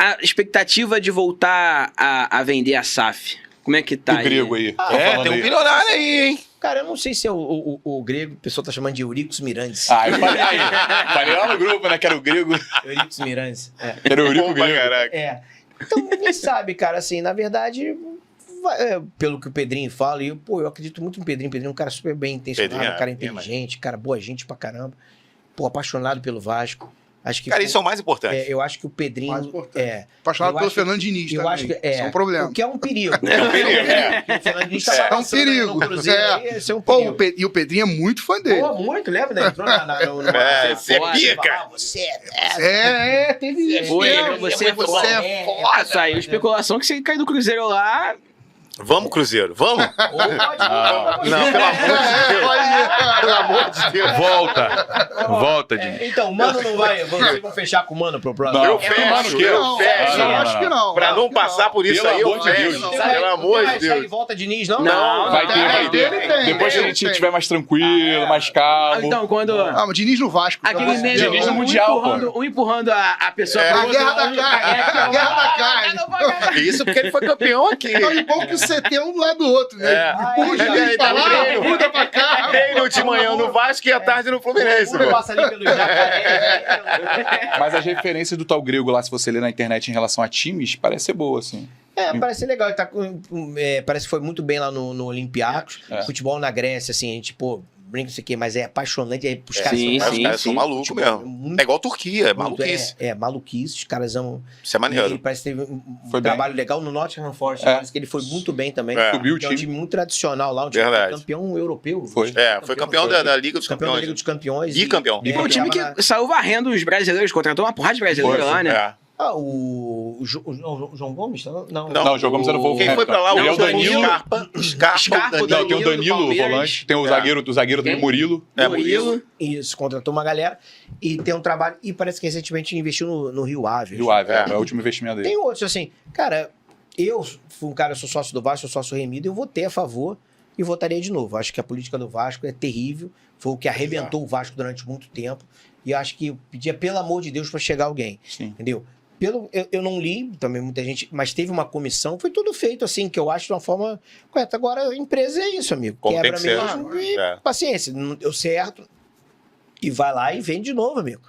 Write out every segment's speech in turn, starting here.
a expectativa de voltar a vender a SAF? Como é que tá O grego aí. Tem um milionário aí, hein? Cara, eu não sei se é o grego, o pessoal tá chamando de Euricos Mirandes. Eu falei lá no grupo, né, que era o grego. Euricos Mirandes, Era o Eurico grego. É. Então, ninguém sabe, cara, assim, na verdade, pelo que o Pedrinho fala, e eu acredito muito no Pedrinho. O Pedrinho é um cara super bem intencionado, um cara inteligente, cara boa gente pra caramba. Apaixonado pelo Vasco. Acho que, cara, isso é o mais importante. Eu acho que o Pedrinho... Mais importante. Apaixonado pelo Fernando Diniz também. Acho que, isso é um problema. O que é um perigo. É um perigo, O Fernando Diniz tá É um perigo. Esse é um perigo. E o Pedrinho é muito fã dele. Pô, muito, lembra? Né? Entrou você é pica. Teve isso. Você é foda. Saiu especulação que você caiu do Cruzeiro lá. Vamos, Cruzeiro, vamos? Não, pelo amor de Deus. Volta, Diniz. Então, o Mano não vai. Vocês vão fechar com o Mano pro próximo? Eu fecho. Eu acho que não. Pra não passar por isso aí, eu fecho. Pelo amor de Deus. Volta Diniz, não? Não, Vai ter. Depois que a gente estiver mais tranquilo, mais calmo. Então, quando... mas Diniz no Vasco. Aquele meme, Diniz no Mundial, um empurrando a pessoa A pro outro. guerra da carne. A guerra da carne. Isso porque ele foi campeão aqui. E bom que o CT é um do lado do outro, né? Puxa, pra lá, muda pra cá. Treino de manhã no Vasco e à tarde no Fluminense. Passa ali pelo Jacaré. Mas as referências do tal grego lá, se você ler na internet em relação a times, parece ser boa, assim. Parece legal. Ele tá parece que foi muito bem lá no Olympiacos. Futebol na Grécia, assim, a gente, brinca isso aqui, mas é apaixonante. Os caras são malucos mesmo. É igual a Turquia, é maluquice. Maluquice. Os caras amam. Isso é maneiro. Ele parece que teve um trabalho legal no Nottingham Forest. Parece que ele foi muito bem também. Subiu o É um time muito tradicional lá, um time campeão europeu. Foi campeão da Liga dos Campeão da Liga Campeões. dos Campeões. Bicampeão. Foi um time que saiu varrendo os brasileiros, contratou uma porrada de brasileiros lá, né? O João Gomes? Não. Não, jogamos era o Wolverhampton. Quem foi pra lá? É o Danilo. Scarpa. Não, tem o Danilo, o volante. Tem o zagueiro também, Murilo. Murilo. Isso, contratou uma galera. E tem um trabalho. E parece que recentemente investiu no Rio Ave. Rio Ave, é o último investimento dele. Tem outros, assim. Cara, eu fui um cara, eu sou sócio do Vasco, sou sócio remido, eu votei a favor e votaria de novo. Acho que a política do Vasco é terrível. Foi o que arrebentou o Vasco durante muito tempo. E acho que eu pedia, pelo amor de Deus, para chegar alguém. Sim. Entendeu? Eu não li, também muita gente, mas teve uma comissão, foi tudo feito assim, que eu acho de uma forma correta. Agora, a empresa é isso, amigo. Como quebra tem que ser, mesmo e paciência. Não deu certo. E vai lá e vende de novo, amigo.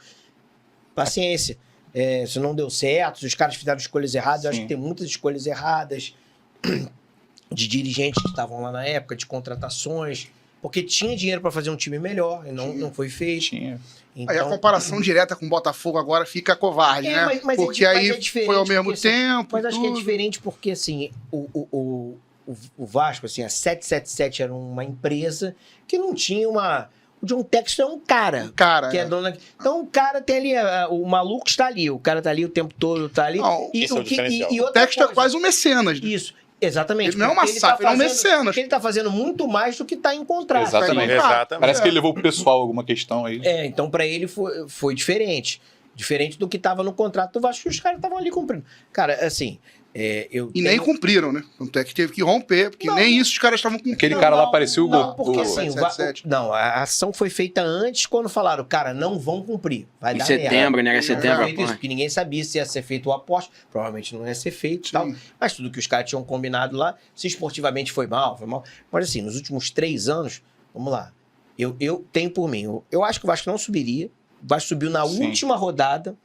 Paciência. Se não deu certo, se os caras fizeram escolhas erradas, eu acho que tem muitas escolhas erradas de dirigentes que estavam lá na época, de contratações, porque tinha dinheiro para fazer um time melhor e não foi feito. Tinha. Então, aí a comparação direta com o Botafogo agora fica covarde, né? Porque aí foi ao mesmo tempo. Mas acho que é diferente porque, assim, o Vasco, assim, a 777 era uma empresa que não tinha uma... O John Textor é um cara. Que é dono... Então o cara tem ali, o maluco está ali, o cara está ali o tempo todo, está ali. Não, o Textor é quase um mecenas. Isso. Exatamente. Ele não é uma SAF, ele é um mecenas. Porque ele está fazendo muito mais do que está em contrato. Exatamente. Parece que ele levou pro pessoal alguma questão aí. Então para ele foi diferente. Diferente do que estava no contrato do Vasco, que os caras estavam ali cumprindo. Cara, assim... nem cumpriram, né? Tanto é que teve que romper, porque nem isso os caras estavam cumprindo. Aquele cara lá parecia o gol. Não, porque assim, a ação foi feita antes, quando falaram, cara, não vão cumprir. Vai dar setembro, né? Era setembro. Isso, porque ninguém sabia se ia ser feito o aposto, provavelmente não ia ser feito e tal. Mas tudo que os caras tinham combinado lá, se esportivamente foi mal. Mas assim, nos últimos 3 anos, vamos lá, eu tenho por mim, eu acho que o Vasco não subiria. O Vasco subiu na última rodada,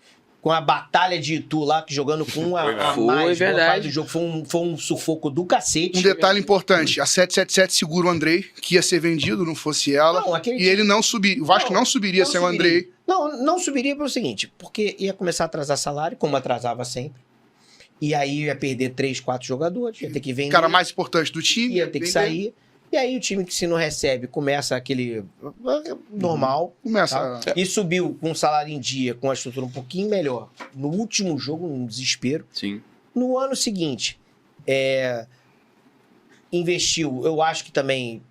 com a batalha de Itu lá, jogando com a mais verdade do jogo. Foi um sufoco do cacete. Um detalhe importante, a 777 segura o Andrei, que ia ser vendido, não fosse ela, e ele não subiria. O Vasco não subiria sem o Andrei. Não subiria pelo seguinte, porque ia começar a atrasar salário, como atrasava sempre. E aí ia perder 3, 4 jogadores, ia ter que vender. O cara mais importante do time. Ia ter que sair. E aí o time que se não recebe começa aquele normal. Começa. Tá? E subiu com o salário em dia, com a estrutura um pouquinho melhor. No último jogo, um desespero. Sim. No ano seguinte, investiu, eu acho que também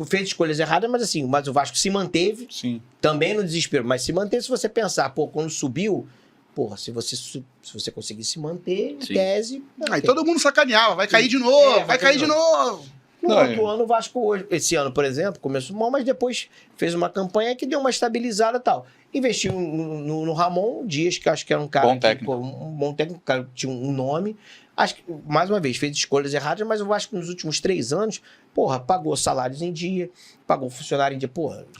fez escolhas erradas, mas assim, o Vasco se manteve. Sim. Também no desespero. Mas se manteve, se você pensar, quando subiu... Porra, se você conseguir se manter, em tese... Aí todo mundo sacaneava, vai cair de novo, vai cair de novo. No outro ano, o Vasco hoje, esse ano, por exemplo, começou mal, mas depois fez uma campanha que deu uma estabilizada e tal. Investiu no Ramon Dias, que acho que era um cara... Bom técnico. Um bom técnico, cara, tinha um nome. Acho que, mais uma vez, fez escolhas erradas, mas o Vasco nos últimos 3 anos, pagou salários em dia, pagou funcionário em dia,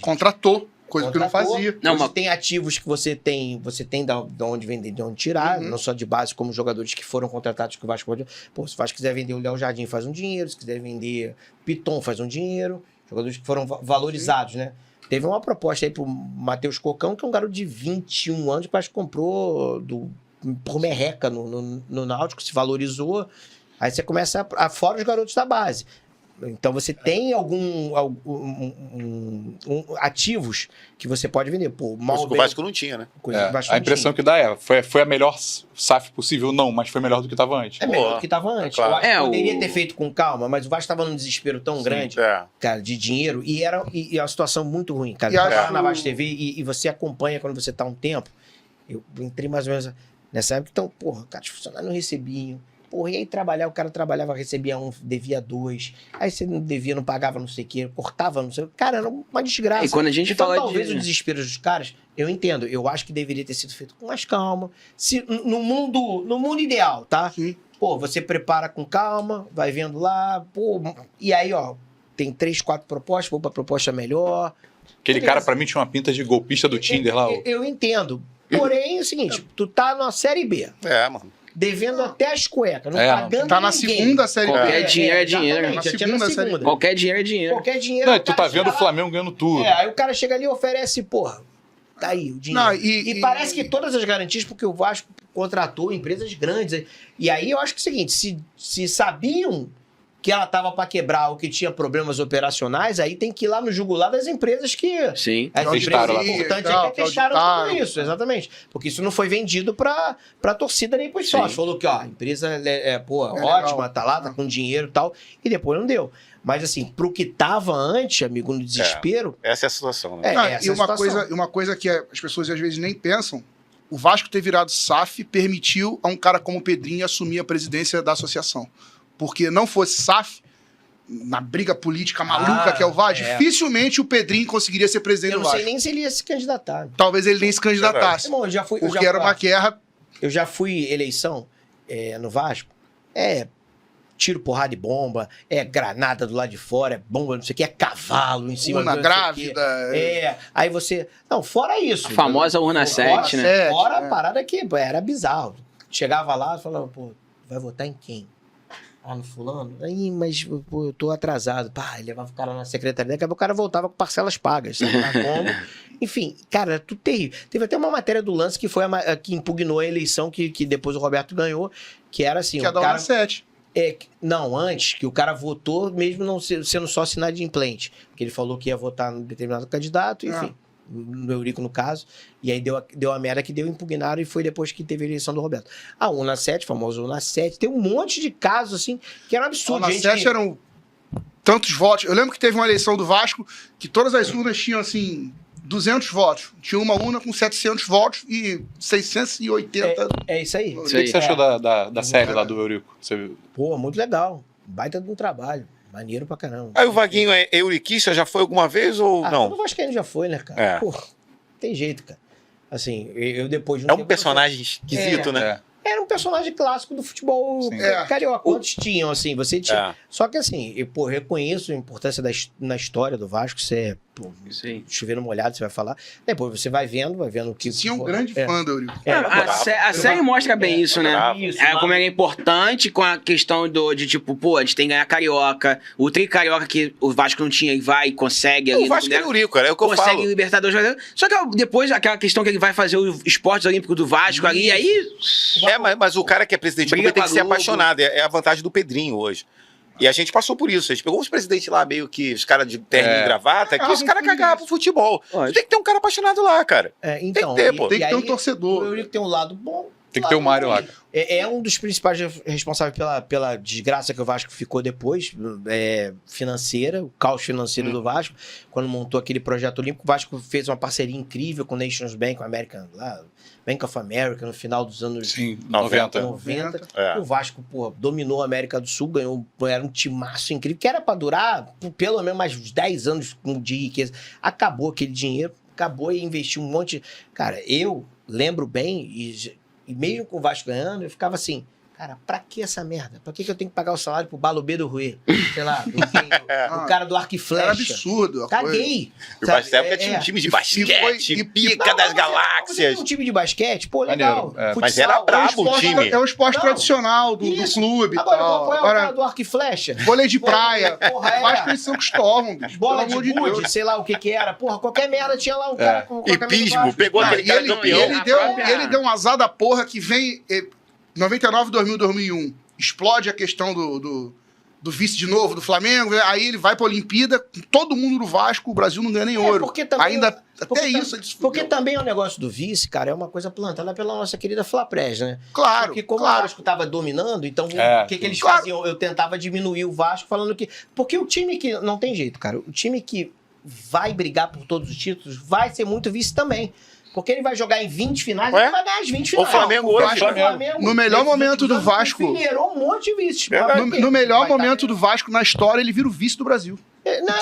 Contratou, coisa que não fazia. Não, mas tem ativos que você tem de onde vender, de onde tirar, não só de base, como jogadores que foram contratados que o Vasco pode... se o Vasco quiser vender o Léo Jardim, faz um dinheiro, se quiser vender Piton, faz um dinheiro, jogadores que foram valorizados, né? Teve uma proposta aí pro Matheus Cocão, que é um garoto de 21 anos, que o Vasco comprou por merreca no Náutico, se valorizou. Aí você começa fora os garotos da base. Então você tem ativos que você pode vender. Pô, Coisa que o Vasco não tinha, né? A impressão que dá foi a melhor SAF possível, não, mas foi melhor do que estava antes. É melhor do que estava antes. Claro. Eu acho que poderia ter feito com calma, mas o Vasco estava num desespero tão grande, cara, de dinheiro, e é uma situação muito ruim, cara. Você tá na Vasco TV e você acompanha quando você tá um tempo. Eu entrei mais ou menos nessa época, então, cara, os funcionários não recebiam. E aí o cara trabalhava, recebia 1, devia 2. Aí você não devia, não pagava não sei o quê, cortava não sei o quê. Cara, era uma desgraça. E quando a gente fala talvez o desespero dos caras, eu entendo. Eu acho que deveria ter sido feito com mais calma. No mundo ideal, tá? Sim. Você prepara com calma, vai vendo lá, e aí, tem 3, 4 propostas, vou pra proposta melhor. Aquele cara, pra mim, tinha uma pinta de golpista do Tinder lá. Eu entendo. Porém, é o seguinte, tu tá na Série B. Mano. Devendo até as cuecas, não pagando tá na ninguém. segunda Série B. Qualquer dinheiro é dinheiro. Na segunda Série B. Qualquer dinheiro é dinheiro. Qualquer dinheiro. Não, tu tá vendo o Flamengo ganhando tudo. Aí o cara chega ali e oferece, tá aí o dinheiro. Não, e parece que todas as garantias, porque o Vasco contratou empresas grandes. E aí eu acho que é o seguinte, se sabiam que ela tava para quebrar ou que tinha problemas operacionais, aí tem que ir lá no jugular das empresas que... Sim. As empresas importantes é que testaram tudo auditaram. isso, exatamente. Porque isso não foi vendido pra torcida nem pros sócios. Falou que, a empresa ótima, tá lá, tá com dinheiro e tal, e depois não deu. Mas assim, pro que tava antes, amigo, no desespero... Essa é a situação, né? E uma coisa que as pessoas às vezes nem pensam, o Vasco ter virado SAF permitiu a um cara como o Pedrinho assumir a presidência da associação. Porque não fosse SAF, na briga política maluca que é o Vasco, dificilmente o Pedrinho conseguiria ser presidente do Vasco. Eu não sei nem se ele ia se candidatar. Talvez ele nem se candidatasse. Irmão, porque era uma guerra... Eu já fui eleição no Vasco. Tiro, porrada e bomba, granada do lado de fora, bomba, não sei o que, cavalo em cima. Urna grávida. Aí você... Não, fora isso. A famosa urna 7, né? Fora a parada que era bizarro. Chegava lá e falava, vai votar em quem? No fulano? Aí, mas eu tô atrasado. Ele levava o cara na secretaria, daqui a pouco o cara voltava com parcelas pagas. Sabe lá como? Enfim, cara, tudo terrível. Teve até uma matéria do Lance que foi que impugnou a eleição que depois o Roberto ganhou, que era assim... Que é da urna 7. Não, antes, que o cara votou mesmo não sendo só inadimplente. Porque ele falou que ia votar num determinado candidato, enfim. No Eurico, no caso, e aí deu a merda que impugnaram, e foi depois que teve a eleição do Roberto. A urna 7, famosa urna 7, tem um monte de casos, assim, que era um absurdo. A urna 7 eram tantos votos. Eu lembro que teve uma eleição do Vasco que todas as urnas tinham, assim, 200 votos. Tinha uma urna com 700 votos e 680... É isso aí. O que você achou da série lá do Eurico? Você viu? Muito legal. Baita de um trabalho. Maneiro pra caramba. Aí o Vaguinho é euriquista, já foi alguma vez ou não? Todo vascaíno já foi, né, cara? Tem jeito, cara. Assim, eu depois... É um personagem esquisito, né? Era um personagem clássico do futebol carioca. Quantos tinham, assim? Você tinha... Só que, assim, eu reconheço a importância na história do Vasco. Você chovendo molhado, você vai falar. Depois você vai vendo o que... Você é um grande fã do Eurico. A série mostra bem isso, né? Como é importante com a questão de tipo, a gente tem que ganhar Carioca. O tri-carioca que o Vasco não tinha e vai e consegue. O Vasco é Eurico, é o que eu falo. Consegue Libertadores. Só que depois aquela questão que ele vai fazer os esportes olímpicos do Vasco ali, aí... Mas o cara que é presidente do clube tem que ser apaixonado. É a vantagem do Pedrinho hoje. E a gente passou por isso. A gente pegou uns presidentes lá, meio que os caras de terno e gravata, que os caras cagavam pro futebol. Tem que ter um cara apaixonado lá, cara. Então, tem que ter, pô. Tem que ter um torcedor. O Eurico tem um lado bom Tem que ter o Mário lá. É um dos principais responsáveis pela desgraça que o Vasco ficou depois, financeira, o caos financeiro do Vasco. Quando montou aquele projeto olímpico, o Vasco fez uma parceria incrível com o Nations Bank, com a American, lá, Bank of America, no final dos anos 90. O Vasco, dominou a América do Sul, ganhou, era um timaço incrível, que era para durar pelo menos mais uns 10 anos de riqueza. Acabou aquele dinheiro, acabou e investiu um monte. Cara, eu lembro bem, e mesmo com o Vasco ganhando, eu ficava assim, cara, pra que essa merda? Pra que eu tenho que pagar o salário pro Balobê do Rui? Sei lá, do cara do arco e flecha. Era absurdo. Caguei. E nessa época tinha um time de basquete, pica das galáxias. Um time de basquete, pô, legal. Mas era brabo o time. É o esporte tradicional do clube. Agora, eu vou apoiar o cara do arco e flecha. Vôlei de praia. Vasco eles são costumam. Bola de gude, sei lá o que era. Porra, qualquer merda tinha lá um cara com hipismo, pegou aquele cara campeão. Ele deu um azar da porra que vem... 99, 2000, 2001. Explode a questão do vice de novo, do Flamengo. Aí ele vai pra Olimpíada, com todo mundo do Vasco, o Brasil não ganha nem ouro. Porque também, ainda até isso. Porque também o negócio do vice, cara, é uma coisa plantada pela nossa querida Flapres, né? Claro. Porque como o Vasco tava dominando, então o que eles faziam? Eu tentava diminuir o Vasco, falando que... Porque o time que... Não tem jeito, cara. O time que vai brigar por todos os títulos vai ser muito vice também. Porque ele vai jogar em 20 finais, ele vai ganhar as 20 finais. O Flamengo hoje. No melhor momento do Vasco... Minerou um monte de vice. No melhor momento do Vasco na história, ele vira o vice do Brasil.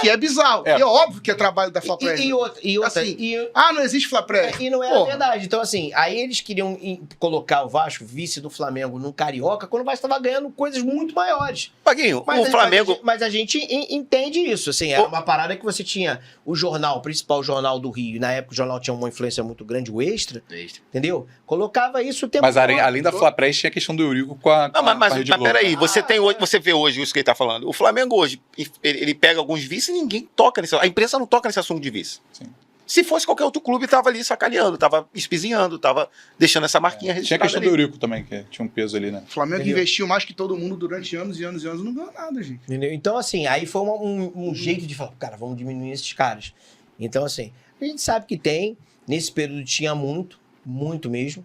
Que é bizarro. E é óbvio que é trabalho da Flapres. E outra. Assim, não existe Flapres. E não era verdade. Então, assim, aí eles queriam colocar o Vasco, vice do Flamengo, num Carioca, quando o Vasco estava ganhando coisas muito maiores. Paguinho, o Flamengo... Mas a gente entende isso, assim, era uma parada que você tinha o jornal, o principal jornal do Rio, e na época o jornal tinha uma influência muito grande, o Extra, entendeu? Colocava isso o tempo todo. Mas além da Flapres, tinha a questão do Eurico com a mas peraí, você vê hoje isso que ele tá falando. O Flamengo hoje, ele pega alguns vices e ninguém toca nesse... A imprensa não toca nesse assunto de vice. Sim. Se fosse qualquer outro clube, tava ali sacaneando, tava espizinhando, tava deixando essa marquinha registrada. Tinha a questão do Eurico também, que tinha um peso ali, né? O Flamengo investiu mais que todo mundo durante anos e anos e anos, não ganhou nada, gente. Entendeu? Então, assim, aí foi um jeito de falar, cara, vamos diminuir esses caras. Então, assim, a gente sabe que tem, nesse período tinha muito mesmo.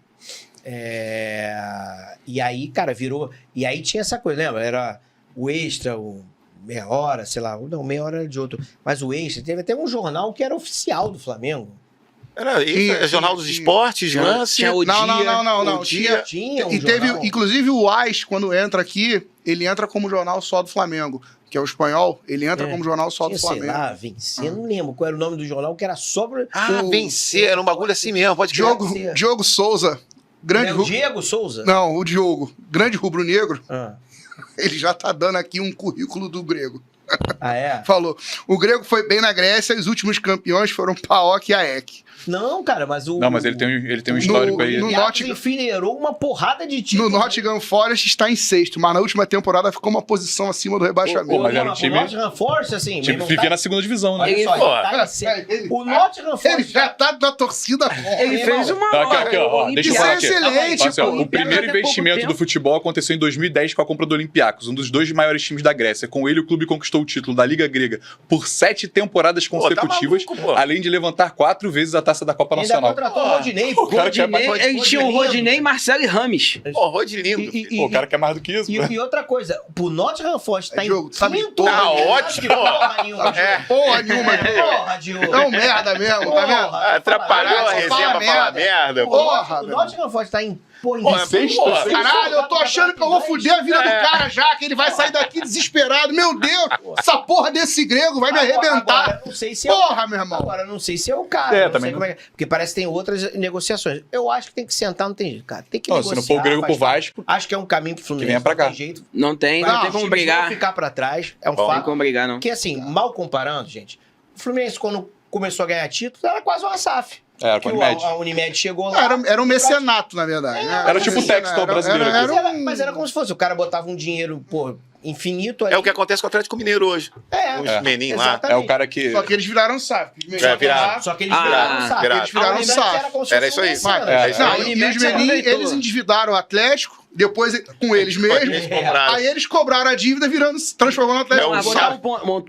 E aí, cara, virou... E aí tinha essa coisa, lembra? Era o Extra, o Meia Hora, sei lá. Não, Meia Hora era de outro. Mas o Extra, teve até um jornal que era oficial do Flamengo. Era Jornal dos Esportes, Lance... Tinha o Dia. Não. Tinha um e teve, jornal. inclusive, o AS, quando entra aqui, ele entra como jornal só do Flamengo. Que é o espanhol, ele entra como jornal só do Flamengo. Sei lá, Vencer, não lembro qual era o nome do jornal, que era sobre... Vencer, era um bagulho assim mesmo, pode crer. Diogo Souza. O Diego Souza? Não, o Diogo. Grande rubro-negro. Ele já tá dando aqui um currículo do Grego. Falou. O Grego foi bem na Grécia, os últimos campeões foram PAOK e AEK. Não, cara, mas o... Não, mas ele tem um histórico aí. O Nottingham enfileirou uma porrada de títulos. No Nottingham Forest está em 6º, mas na última temporada ficou uma posição acima do rebaixamento. Mas era um time... O Nottingham Forest, assim... Tipo, vivia na segunda divisão, né? O Nottingham Forest... Ele já tá na torcida. Ele fez uma... Deixa eu falar aqui. Excelente, o primeiro investimento do futebol aconteceu em 2010 com a compra do Olympiacos, um dos 2 maiores times da Grécia. Com ele, o clube conquistou o título da Liga Grega por 7 temporadas consecutivas, além de levantar 4 vezes a taça da Copa Nacional. Contratou o Rodinei. Ele tinha o Rodinei, Marcelo e Rames. Rodilindo. O cara quer mais do que isso. E outra coisa, pro Nottingham Forest tá em quinto. Tá ótimo. Porra nenhuma. Não, merda mesmo, tá vendo? Atrapalhou a resenha pra falar merda. O Nottingham Forest tá em sexto. Caralho, eu tô achando que eu vou fuder a vida do cara já, que ele vai sair daqui desesperado. Meu Deus, essa porra desse grego vai me arrebentar. Agora, não sei se porra, meu irmão. Agora, não sei se é o cara. Também. Porque parece que tem outras negociações. Eu acho que tem que sentar, não tem jeito, cara. Tem que negociar. Se não for o grego pro Vasco... Acho que é um caminho pro Fluminense. Que venha pra cá. Não tem jeito. Não tem como brigar. Ficar pra trás, é um fato. Não tem como brigar, não. Porque assim, mal comparando, gente, o Fluminense quando começou a ganhar títulos, era quase uma SAF. Com a Unimed. A Unimed chegou lá. Era um mecenato, na verdade. Era tipo o Textor brasileiro. Mas era como se fosse. O cara botava um dinheiro, infinito ali. É o que acontece com o Atlético Mineiro hoje. Os meninos lá. É o cara que... Só que eles viraram SAF. Só que eles viraram SAF. Eles viraram SAF. Era isso aí. Os Menin, eles endividaram o Atlético depois com eles mesmos, aí eles cobraram a dívida transformando o Atlético. Não, botar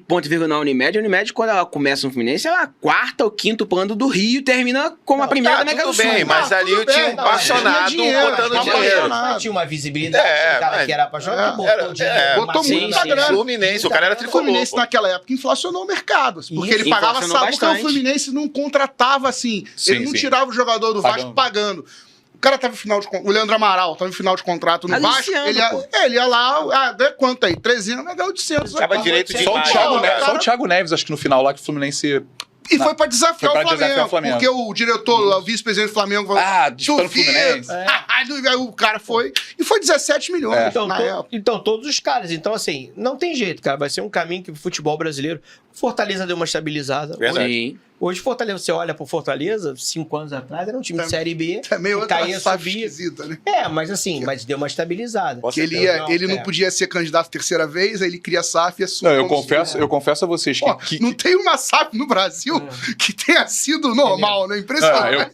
ponto e vírgula na Unimed. A Unimed, quando ela começa no Fluminense, ela é a quarta ou quinto plano do Rio e termina como a primeira da América do Sul. Bem, mas ali eu tinha um apaixonado botando dinheiro. Tinha uma visibilidade, o cara que era apaixonado, botou dinheiro. Botou muita grana. Fluminense, o cara era tricolor. O Fluminense naquela época inflacionou o mercado, porque ele pagava salário, porque o Fluminense não contratava assim, ele não tirava o jogador do Vasco pagando. O cara tava em final de contrato, o Leandro Amaral tava em final de contrato no Vasco, ele ia lá, ganha quanto aí? 300, ganha 800. Tava direito de só o Thiago Neves, acho que no final lá que o Fluminense... E foi pra desafiar o Flamengo. Porque o diretor, o vice-presidente do Flamengo falou: disputando o Fluminense. Aí o cara foi. E foi 17 milhões. Então, todos os caras. Então, assim, não tem jeito, cara. Vai ser um caminho que o futebol brasileiro. Fortaleza deu uma estabilizada. Verdade. Hoje, Fortaleza, você olha pro Fortaleza, 5 anos atrás, era um time de Série B. Também outra caía, subia. Esquisita, né? Mas assim, mas deu uma estabilizada. Que ele não podia ser candidato terceira vez, aí ele cria SAF e assume. Eu confesso a vocês que... Não tem uma SAF no Brasil que tenha sido normal, né? Impressionante.